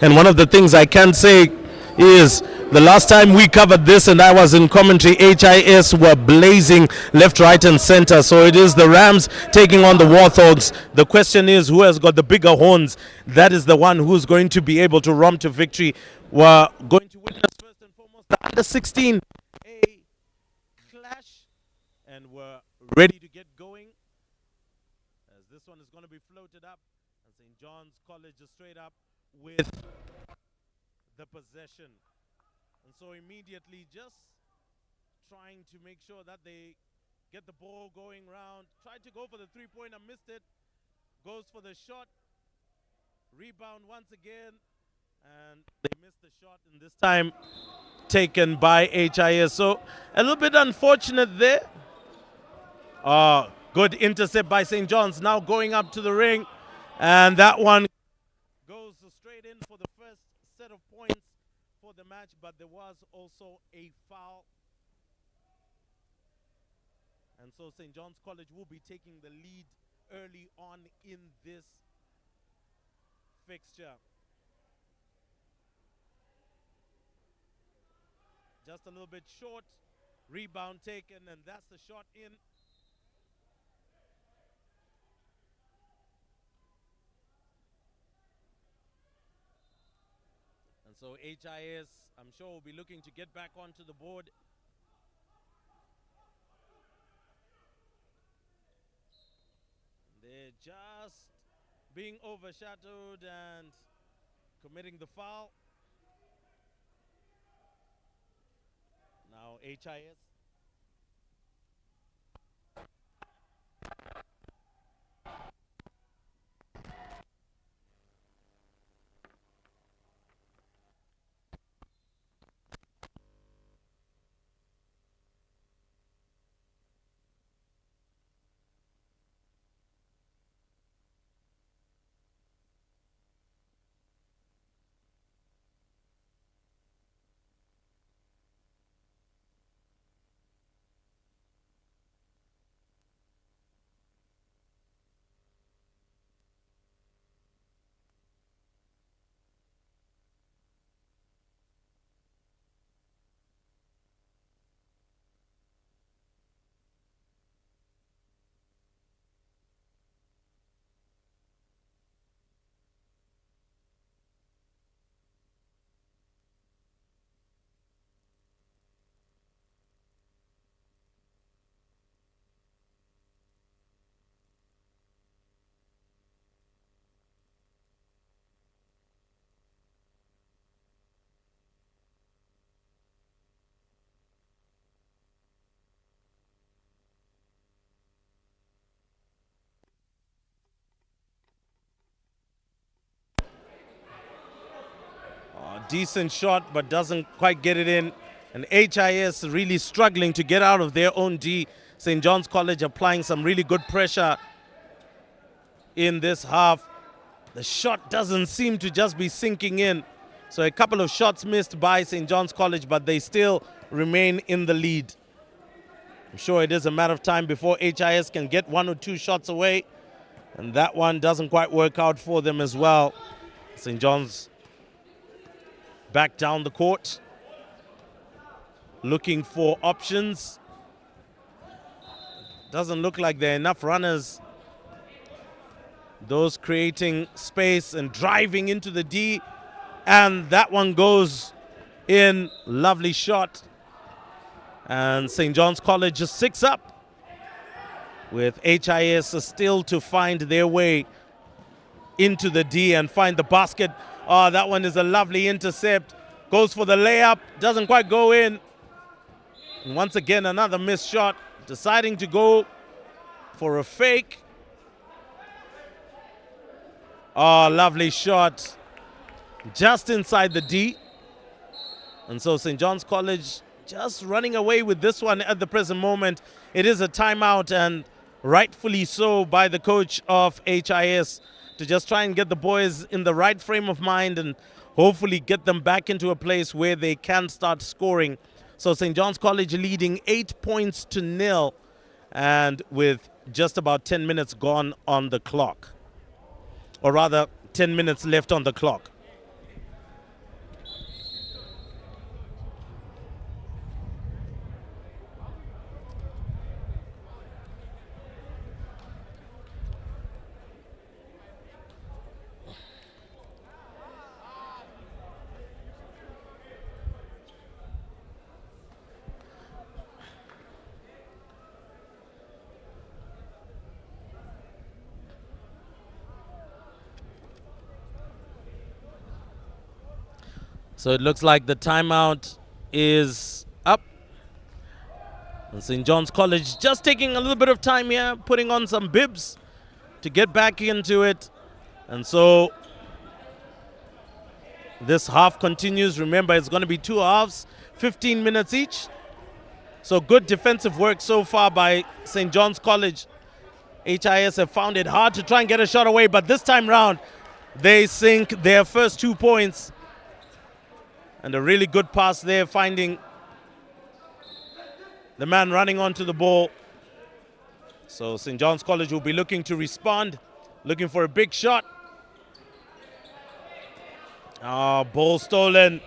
And one of the things I can say is the last time we covered this and I was in commentary, HIS were blazing left, right and center. So it is the Rams taking on the Warthogs. The question is, who has got the bigger horns? That is the one who's going to be able to romp to victory. We're going to witness first and foremost the under 16 a clash, and we're ready to get going as this one is going to be floated up, and St. John's College is straight up with the possession. And so immediately just trying to make sure that they get the ball going round. Tried to go for the three-pointer, missed it. Goes for the shot. Rebound once again. And they missed the shot, and this time taken by HIS. So a little bit unfortunate there. Good intercept by St. John's, now going up to the ring. And that one goes straight in for the first set of points for the match, but there was also a foul. And so St. John's College will be taking the lead early on in this fixture. Just a little bit short, rebound taken, and that's the shot in. And so HIS, I'm sure, will be looking to get back onto the board. They're just being overshadowed and committing the foul. Now HIS. Decent shot, but doesn't quite get it in. And HIS really struggling to get out of their own D. St. John's College applying some really good pressure in this half. The shot doesn't seem to just be sinking in. So a couple of shots missed by St. John's College, but they still remain in the lead. I'm sure it is a matter of time before HIS can get one or two shots away. And that one doesn't quite work out for them as well. St. John's back down the court, looking for options. Doesn't look like there are enough runners. Those creating space and driving into the D. And that one goes in. Lovely shot. And St. John's College just 6 up, with HIS still to find their way into the D and find the basket. Oh, that one is a lovely intercept. Goes for the layup. Doesn't quite go in. And once again, another missed shot. Deciding to go for a fake. Oh, lovely shot. Just inside the D. And so St. John's College just running away with this one at the present moment. It is a timeout, and rightfully so by the coach of HIS, to just try and get the boys in the right frame of mind and hopefully get them back into a place where they can start scoring. So St. John's College leading 8-0, and with just about 10 minutes gone on the clock. Or rather, 10 minutes left on the clock. So it looks like the timeout is up. And St. John's College just taking a little bit of time here, putting on some bibs to get back into it. And so this half continues. Remember, it's going to be 2 halves, 15 minutes each. So good defensive work so far by St. John's College. HIS have found it hard to try and get a shot away, but this time round, they sink their first 2 points. And a really good pass there, finding the man running onto the ball. So St. John's College will be looking to respond, looking for a big shot. Ball stolen,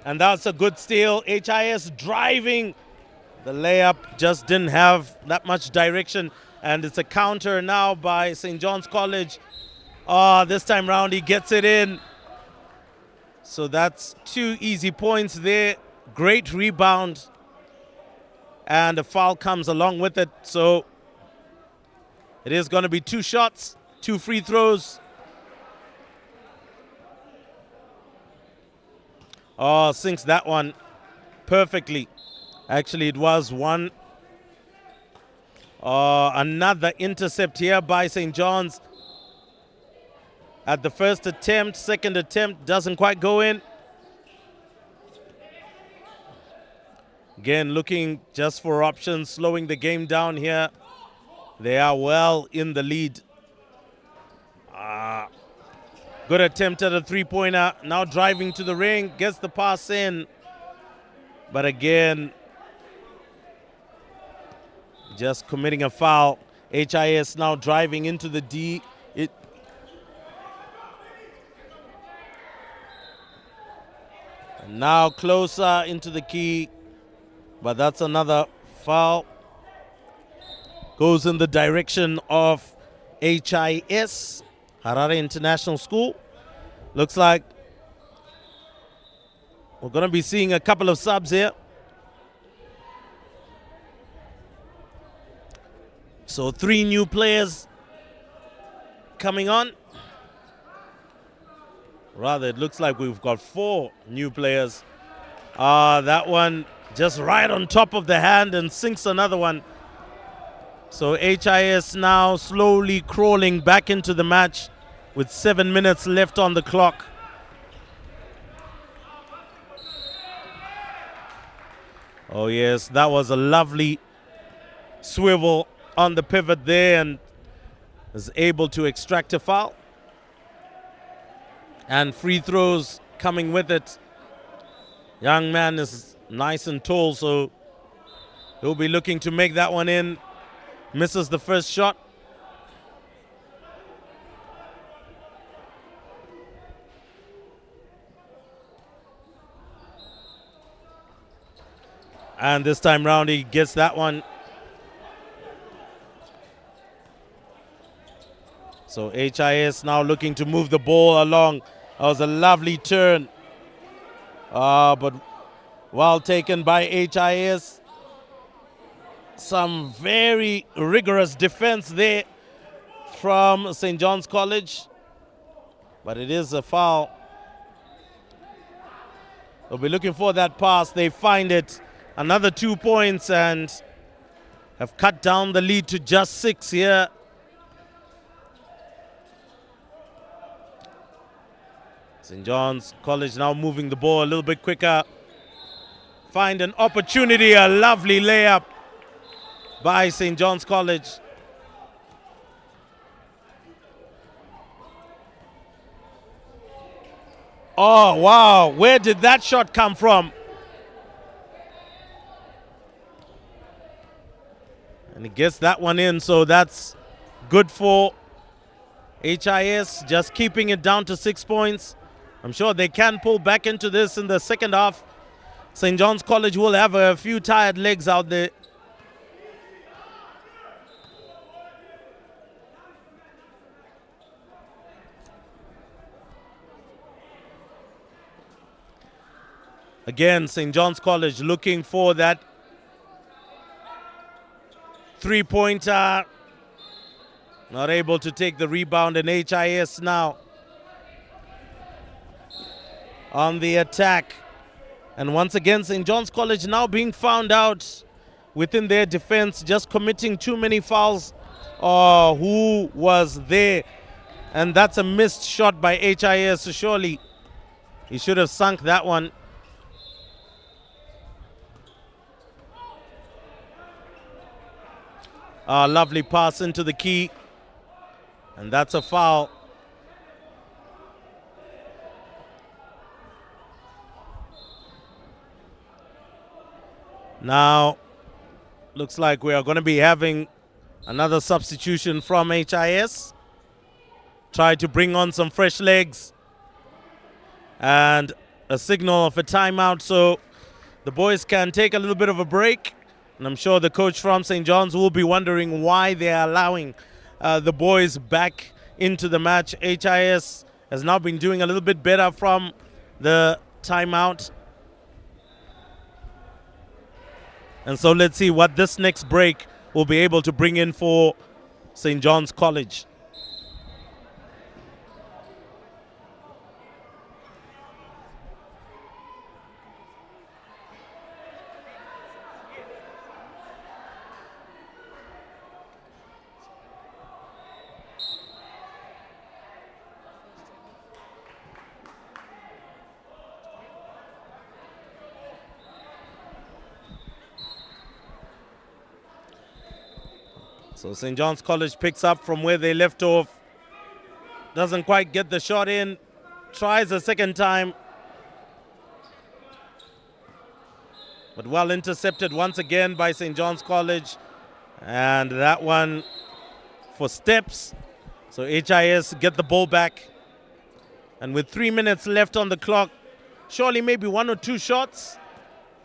and that's a good steal. HIS driving. The layup just didn't have that much direction, and it's a counter now by St. John's College. This time round he gets it in. So that's 2 easy points there. Great rebound, and a foul comes along with it. So it is going to be 2 shots, 2 free throws. Sinks that one perfectly. Actually, it was one. Another intercept here by St. John's. At the first attempt, second attempt doesn't quite go in. Again, looking just for options, slowing the game down here. They are well in the lead. Good attempt at a 3-pointer. Now driving to the ring, gets the pass in. But again, just committing a foul. HIS now driving into the D. And now closer into the key. But that's another foul. Goes in the direction of HIS, Harare International School. Looks like we're going to be seeing a couple of subs here. So 3 new players coming on. Rather, it looks like we've got 4 new players. That one just right on top of the hand and sinks another one. So HIS now slowly crawling back into the match with 7 minutes left on the clock. Oh yes, that was a lovely swivel on the pivot there and is able to extract a foul. And free throws coming with it. Young man is nice and tall, so he'll be looking to make that one in. Misses the first shot. And this time round he gets that one. So HIS now looking to move the ball along. That was a lovely turn. But well taken by HIS. Some very rigorous defense there from St. John's College. But it is a foul. They'll be looking for that pass. They find it. Another 2 points and have cut down the lead to just 6 here. St. John's College now moving the ball a little bit quicker. Find an opportunity, a lovely layup by St. John's College. Oh, wow. Where did that shot come from? And he gets that one in, so that's good for HIS, just keeping it down to 6 points. I'm sure they can pull back into this in the second half. St. John's College will have a few tired legs out there. Again, St. John's College looking for that 3-pointer. Not able to take the rebound, and HIS now. on the attack. And once again, St. John's College now being found out within their defense, just committing too many fouls. Who was there? And that's a missed shot by HIS. Surely he should have sunk that one. Lovely pass into the key. And that's a foul. Now, looks like we are going to be having another substitution from HIS. Try to bring on some fresh legs. And a signal of a timeout so the boys can take a little bit of a break. And I'm sure the coach from St. John's will be wondering why they are allowing the boys back into the match. HIS has now been doing a little bit better from the timeout. And so let's see what this next break will be able to bring in for St. John's College. So St. John's College picks up from where they left off. Doesn't quite get the shot in. Tries a second time. But well intercepted once again by St. John's College. And that one for steps. So HIS get the ball back. And with 3 minutes left on the clock, surely maybe one or two shots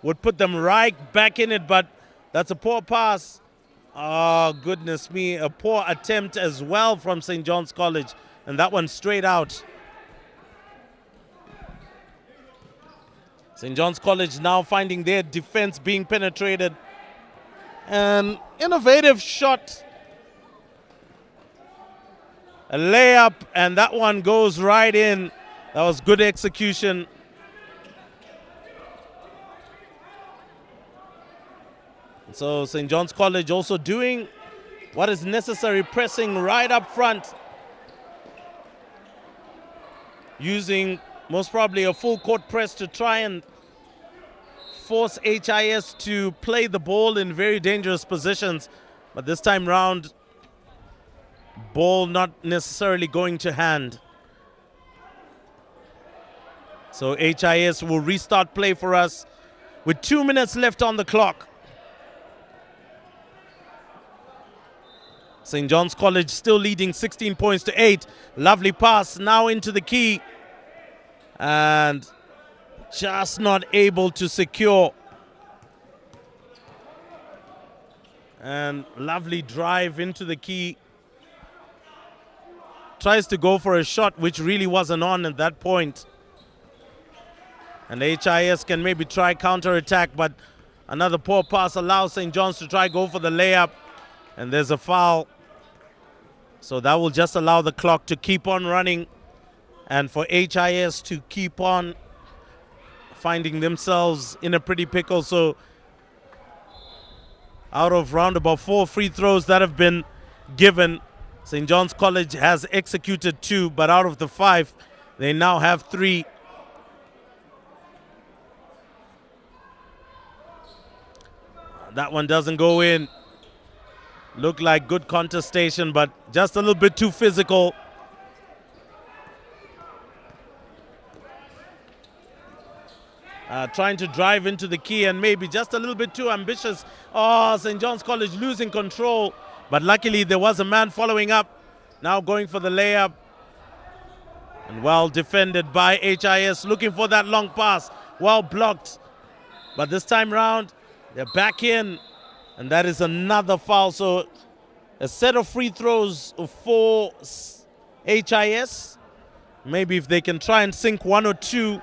would put them right back in it. But that's a poor pass. Oh, goodness me. A poor attempt as well from St. John's College. And that one straight out. St. John's College now finding their defense being penetrated. An innovative shot. A layup, and that one goes right in. That was good execution. So St. John's College also doing what is necessary, pressing right up front. Using most probably a full court press to try and force HIS to play the ball in very dangerous positions. But this time round, ball not necessarily going to hand. So HIS will restart play for us with 2 minutes left on the clock. St. John's College still leading 16 points to 8. Lovely pass now into the key. And just not able to secure. And lovely drive into the key. Tries to go for a shot which really wasn't on at that point. And HIS can maybe try counter-attack, but another poor pass allows St. John's to try go for the layup. And there's a foul. So that will just allow the clock to keep on running and for HIS to keep on finding themselves in a pretty pickle. So out of round about 4 free throws that have been given, St. John's College has executed 2, but out of the 5, they now have 3. That one doesn't go in. Looked like good contestation, but just a little bit too physical. Trying to drive into the key and maybe just a little bit too ambitious. Oh, St. John's College losing control. But luckily there was a man following up. Now going for the layup. And well defended by HIS. Looking for that long pass. Well blocked. But this time round, they're back in. And that is another foul. So a set of free throws for HIS. Maybe if they can try and sink 1 or 2,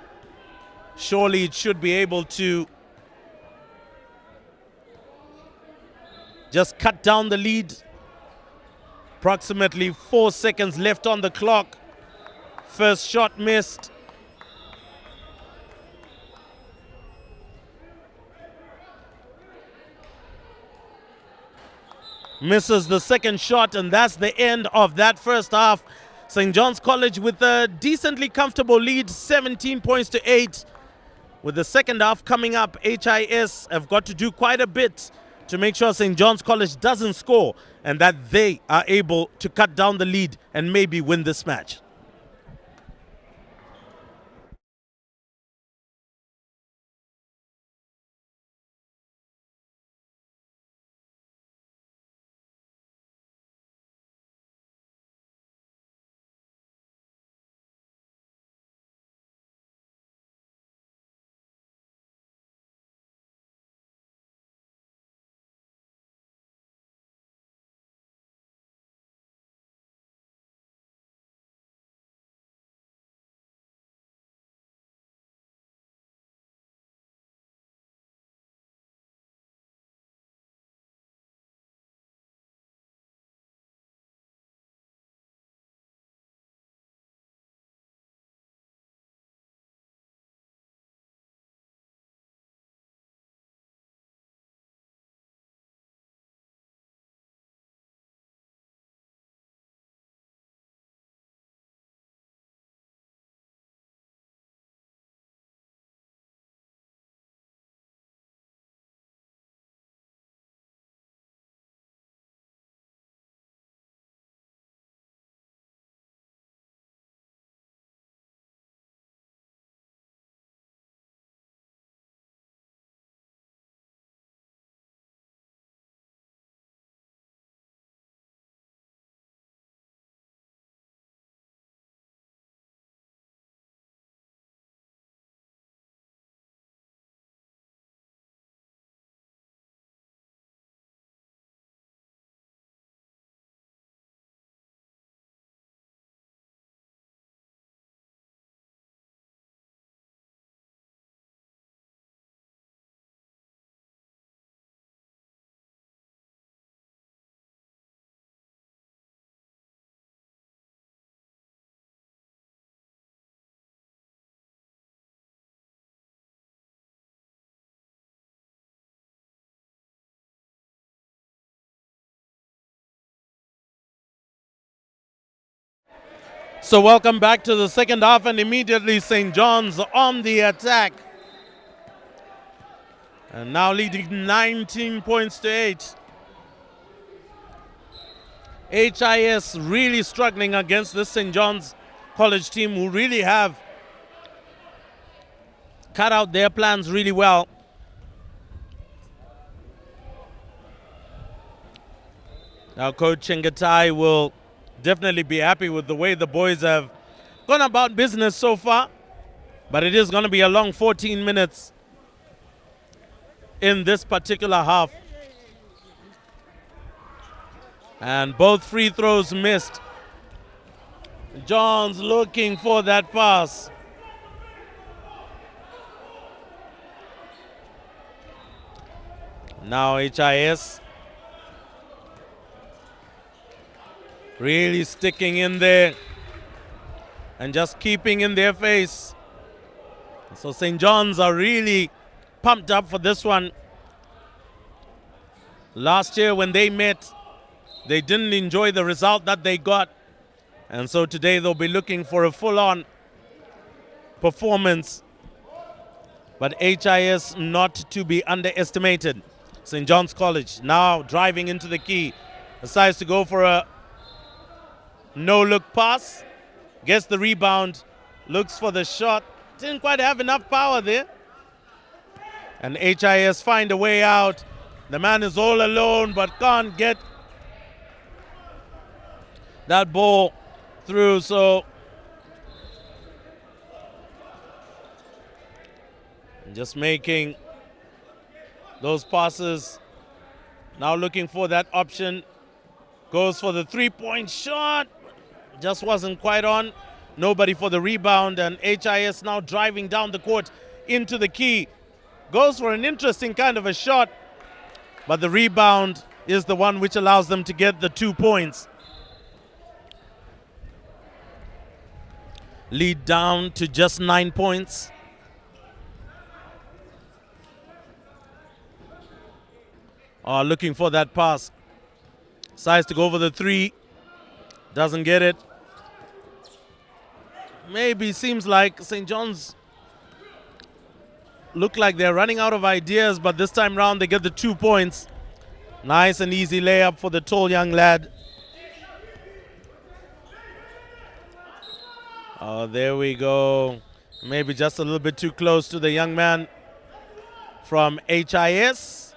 surely it should be able to just cut down the lead. Approximately 4 seconds left on the clock. First shot missed. misses the second shot, and that's the end of that first half. St. John's College with a decently comfortable lead, 17 points to 8. With the second half coming up, HIS have got to do quite a bit to make sure St. John's College doesn't score and that they are able to cut down the lead and maybe win this match. So welcome back to the second half, and immediately St. John's on the attack. And now leading 19 points to 8. HIS really struggling against this St. John's College team who really have cut out their plans really well. Now Coach Chengetai will definitely be happy with the way the boys have gone about business so far. But it is going to be a long 14 minutes in this particular half. And both free throws missed. John's looking for that pass. Now HIS really sticking in there and just keeping in their face. So St. John's are really pumped up for this one. Last year when they met, they didn't enjoy the result that they got. And so today they'll be looking for a full-on performance. But HIS not to be underestimated. St. John's College now driving into the key. Decides to go for a no-look pass. Gets the rebound. Looks for the shot. Didn't quite have enough power there. And HIS find a way out. The man is all alone but can't get that ball through. So just making those passes. Now looking for that option. Goes for the three-point shot. Just wasn't quite on. Nobody for the rebound. And HIS now driving down the court into the key. Goes for an interesting kind of a shot. But the rebound is the one which allows them to get the 2 points. Lead down to just 9 points. Looking for that pass. Decides to go for the three. Doesn't get it. Maybe seems like St. John's look like they're running out of ideas, but this time round they get the 2 points. Nice and easy layup for the tall young lad. Oh, there we go. Maybe just a little bit too close to the young man from HIS.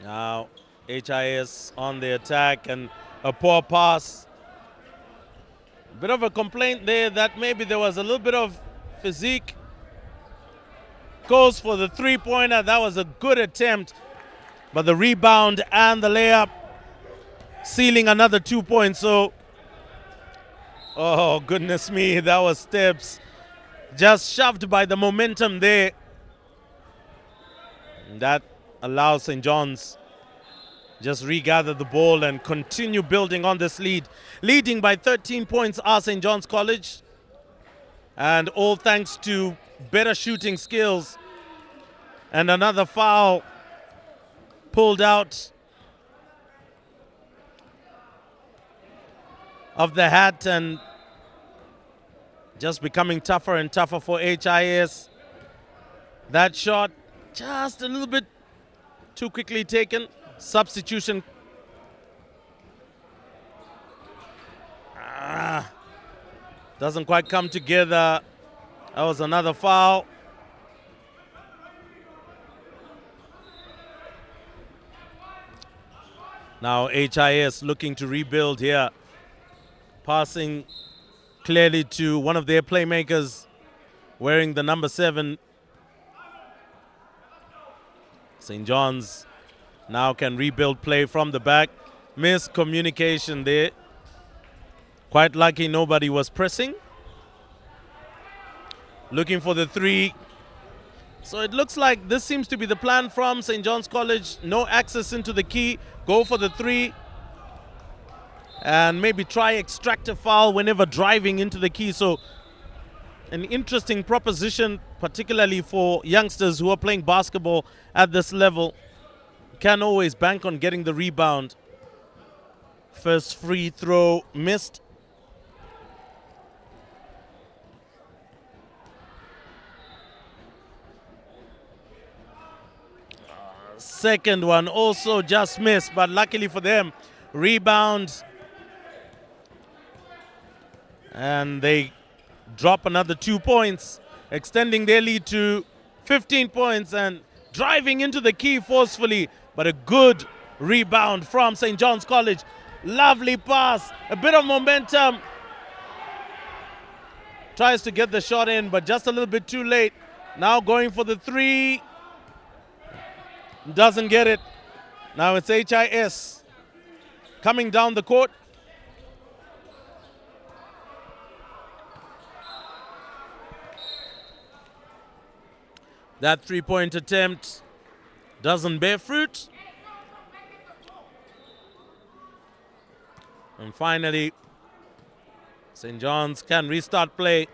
Now HIS on the attack and a poor pass. Bit of a complaint there that maybe there was a little bit of physique. Goes for the three-pointer. That was a good attempt. But the rebound and the layup sealing another 2 points. So, oh, goodness me, that was steps. Just shoved by the momentum there. That allows St. John's just regather the ball and continue building on this lead. Leading by 13 points are St. John's College. And all thanks to better shooting skills. And another foul pulled out of the hat, and just becoming tougher and tougher for HIS. That shot just a little bit too quickly taken. Substitution. Doesn't quite come together. That was another foul. Now HIS looking to rebuild here. Passing clearly to one of their playmakers wearing the number 7. St. John's now can rebuild play from the back. Miscommunication there. Quite lucky nobody was pressing. Looking for the three. So it looks like this seems to be the plan from St. John's College. No access into the key. Go for the three. And maybe try extract a foul whenever driving into the key. So an interesting proposition, particularly for youngsters who are playing basketball at this level. Can always bank on getting the rebound. First free throw missed. Second one also just missed, but luckily for them, rebound. And they drop another 2 points, extending their lead to 15 points and driving into the key forcefully. But a good rebound from St. John's College. Lovely pass, a bit of momentum. Tries to get the shot in, but just a little bit too late. Now going for the three. Doesn't get it. Now it's HIS coming down the court. That three-point attempt doesn't bear fruit. And finally, St. John's can restart play.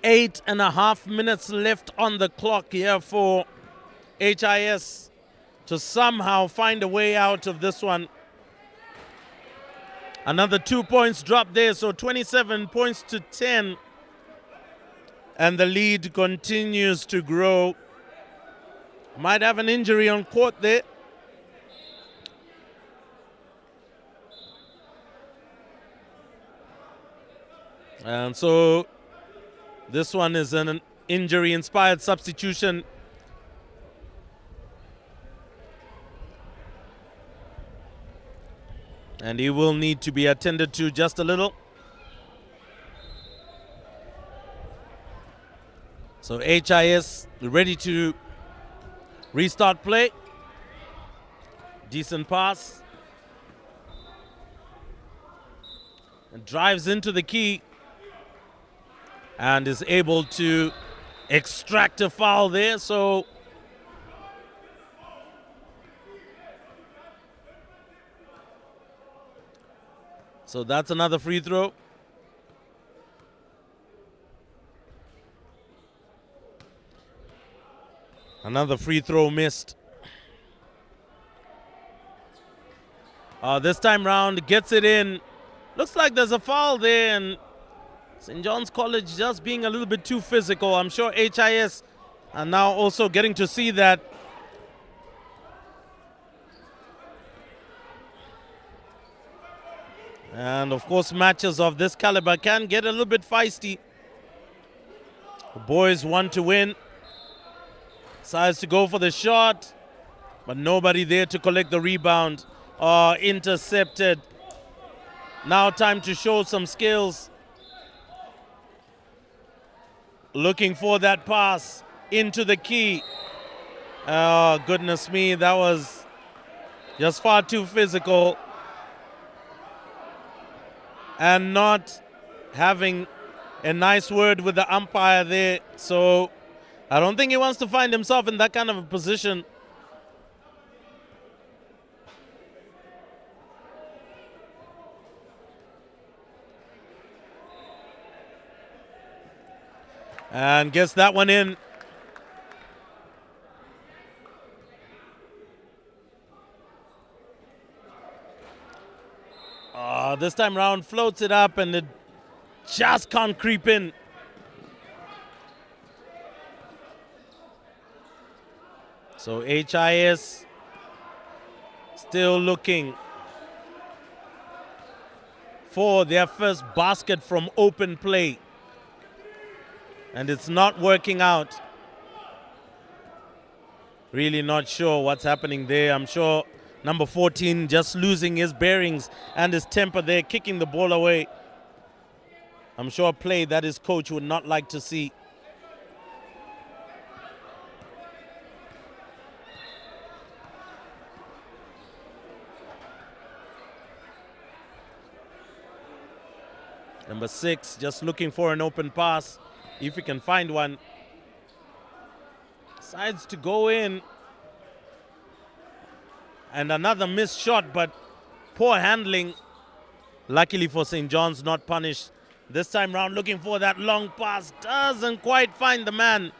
8.5 minutes left on the clock here for HIS to somehow find a way out of this one. Another 2 points dropped there, so 27 points to 10. And the lead continues to grow. Might have an injury on court there. And so this one is an injury-inspired substitution. And he will need to be attended to just a little. So HIS ready to restart play. Decent pass. And drives into the key. And is able to extract a foul there. So that's another free throw. Another free throw missed. This time round gets it in. Looks like there's a foul there, and St. John's College just being a little bit too physical. I'm sure HIS are now also getting to see that. And of course, matches of this caliber can get a little bit feisty. The boys want to win. Decides to go for the shot, but nobody there to collect the rebound. Intercepted. Now time to show some skills. Looking for that pass into the key. Oh, goodness me, that was just far too physical. And not having a nice word with the umpire there. So I don't think he wants to find himself in that kind of a position. And gets that one in. This time round floats it up and it just can't creep in. So HIS still looking for their first basket from open play. And it's not working out. Really not sure what's happening there. I'm sure number 14 just losing his bearings and his temper there, kicking the ball away. I'm sure a play that his coach would not like to see. Number 6 just looking for an open pass, if he can find one. Decides to go in. And another missed shot, but poor handling. Luckily for St. John's, not punished. This time round looking for that long pass. Doesn't quite find the man.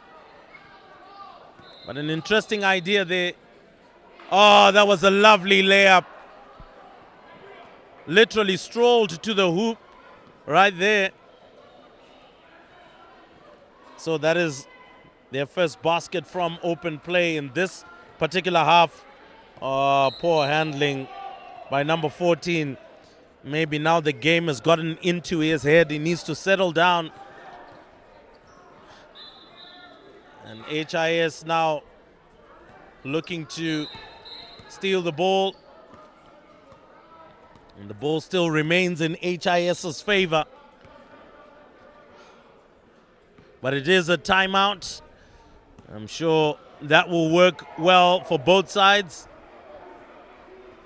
But an interesting idea there. Oh, that was a lovely layup. Literally strolled to the hoop right there. So that is their first basket from open play in this particular half. Poor handling by number 14. Maybe now the game has gotten into his head. He needs to settle down. And HIS now looking to steal the ball. And the ball still remains in HIS's favor. But it is a timeout. I'm sure that will work well for both sides.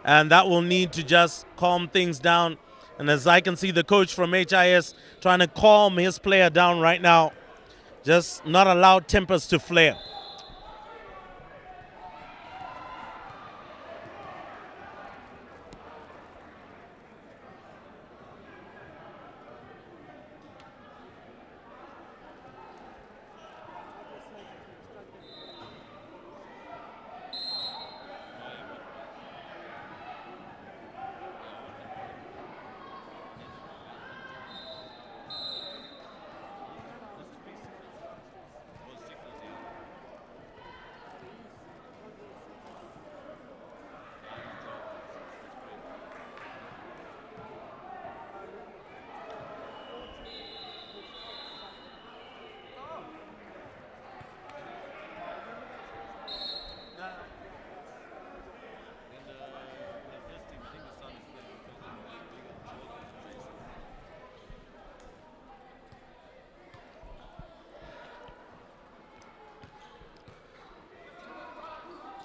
And that will need to just calm things down. And as I can see, the coach from HIS trying to calm his player down right now. Just not allow tempers to flare.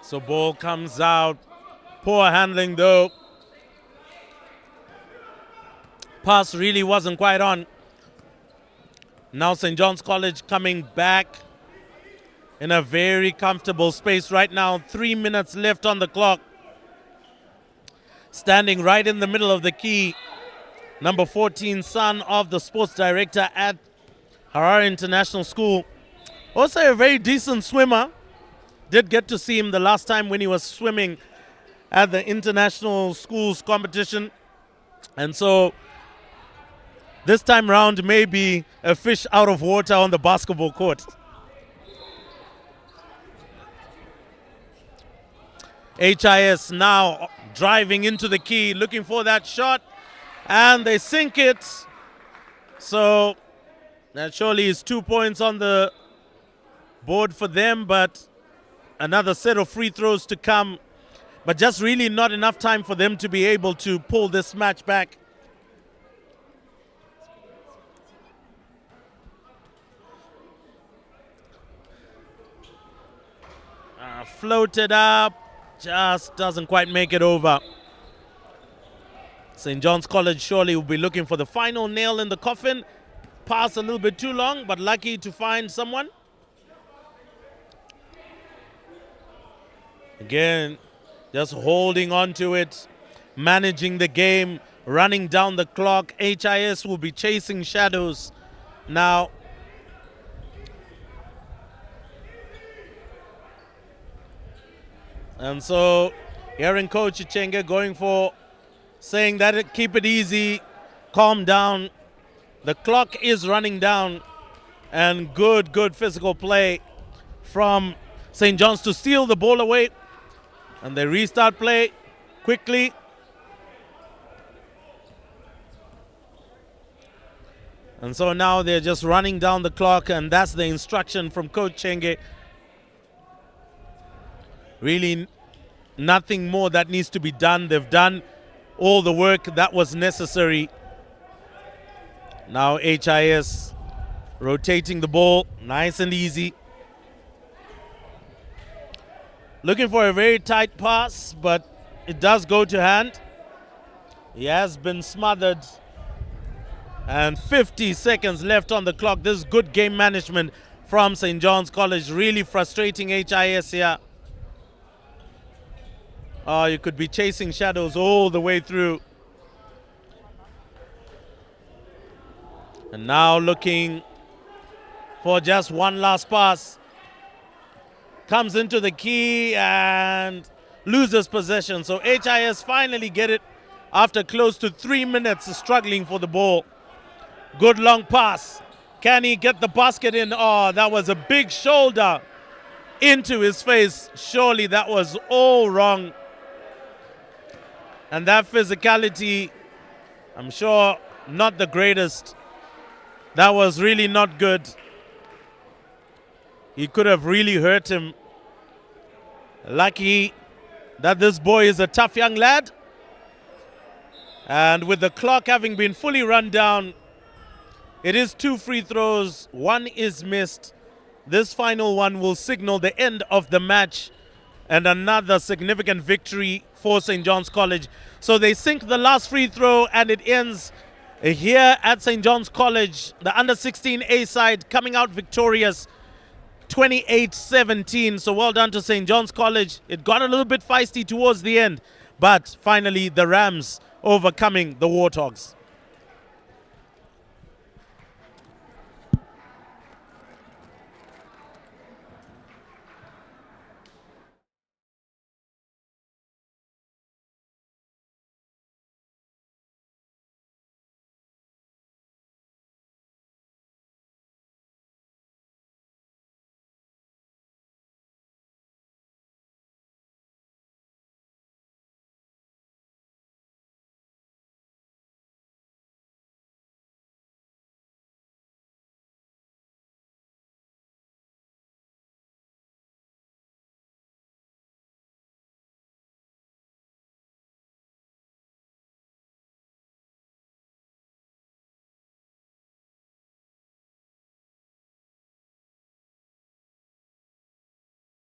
So ball comes out. Poor handling though. Pass really wasn't quite on. Now St. John's College coming back in a very comfortable space right now. 3 minutes left on the clock. Standing right in the middle of the key. Number 14, son of the sports director at Harare International School. Also a very decent swimmer. Did get to see him the last time when he was swimming at the international schools competition. And so this time round may be a fish out of water on the basketball court. HIS now driving into the key, looking for that shot, and they sink it. So that surely is 2 points on the board for them, but another set of free throws to come. But just really not enough time for them to be able to pull this match back. Floated up, just doesn't quite make it over. St. John's College surely will be looking for the final nail in the coffin. Pass a little bit too long, but lucky to find someone. Again, just holding on to it, managing the game, running down the clock. HIS will be chasing shadows now. And so hearing Coach Chenge going for saying that keep it easy, calm down. The clock is running down, and good physical play from St. John's to steal the ball away. And they restart play quickly. And so now they're just running down the clock, and that's the instruction from Coach Chenge. Really nothing more that needs to be done. They've done all the work that was necessary. Now HIS rotating the ball, nice and easy. Looking for a very tight pass, but it does go to hand. He has been smothered. And 50 seconds left on the clock. This is good game management from St. John's College. Really frustrating HIS here. Oh, you could be chasing shadows all the way through. And now looking for just one last pass. Comes into the key and loses possession. So HIS finally get it after close to 3 minutes struggling for the ball. Good long pass. Can he get the basket in? Oh, that was a big shoulder into his face. Surely that was all wrong. And that physicality, I'm sure, not the greatest. That was really not good. He could have really hurt him. Lucky that this boy is a tough young lad. And with the clock having been fully run down, it is 2 free throws, 1 is missed. This final one will signal the end of the match and another significant victory for St. John's College. So they sink the last free throw and it ends here at St. John's College. The under-16 side coming out victorious, 28-17. So well done to St. John's College. It got a little bit feisty towards the end, but finally the Rams overcoming the Warthogs.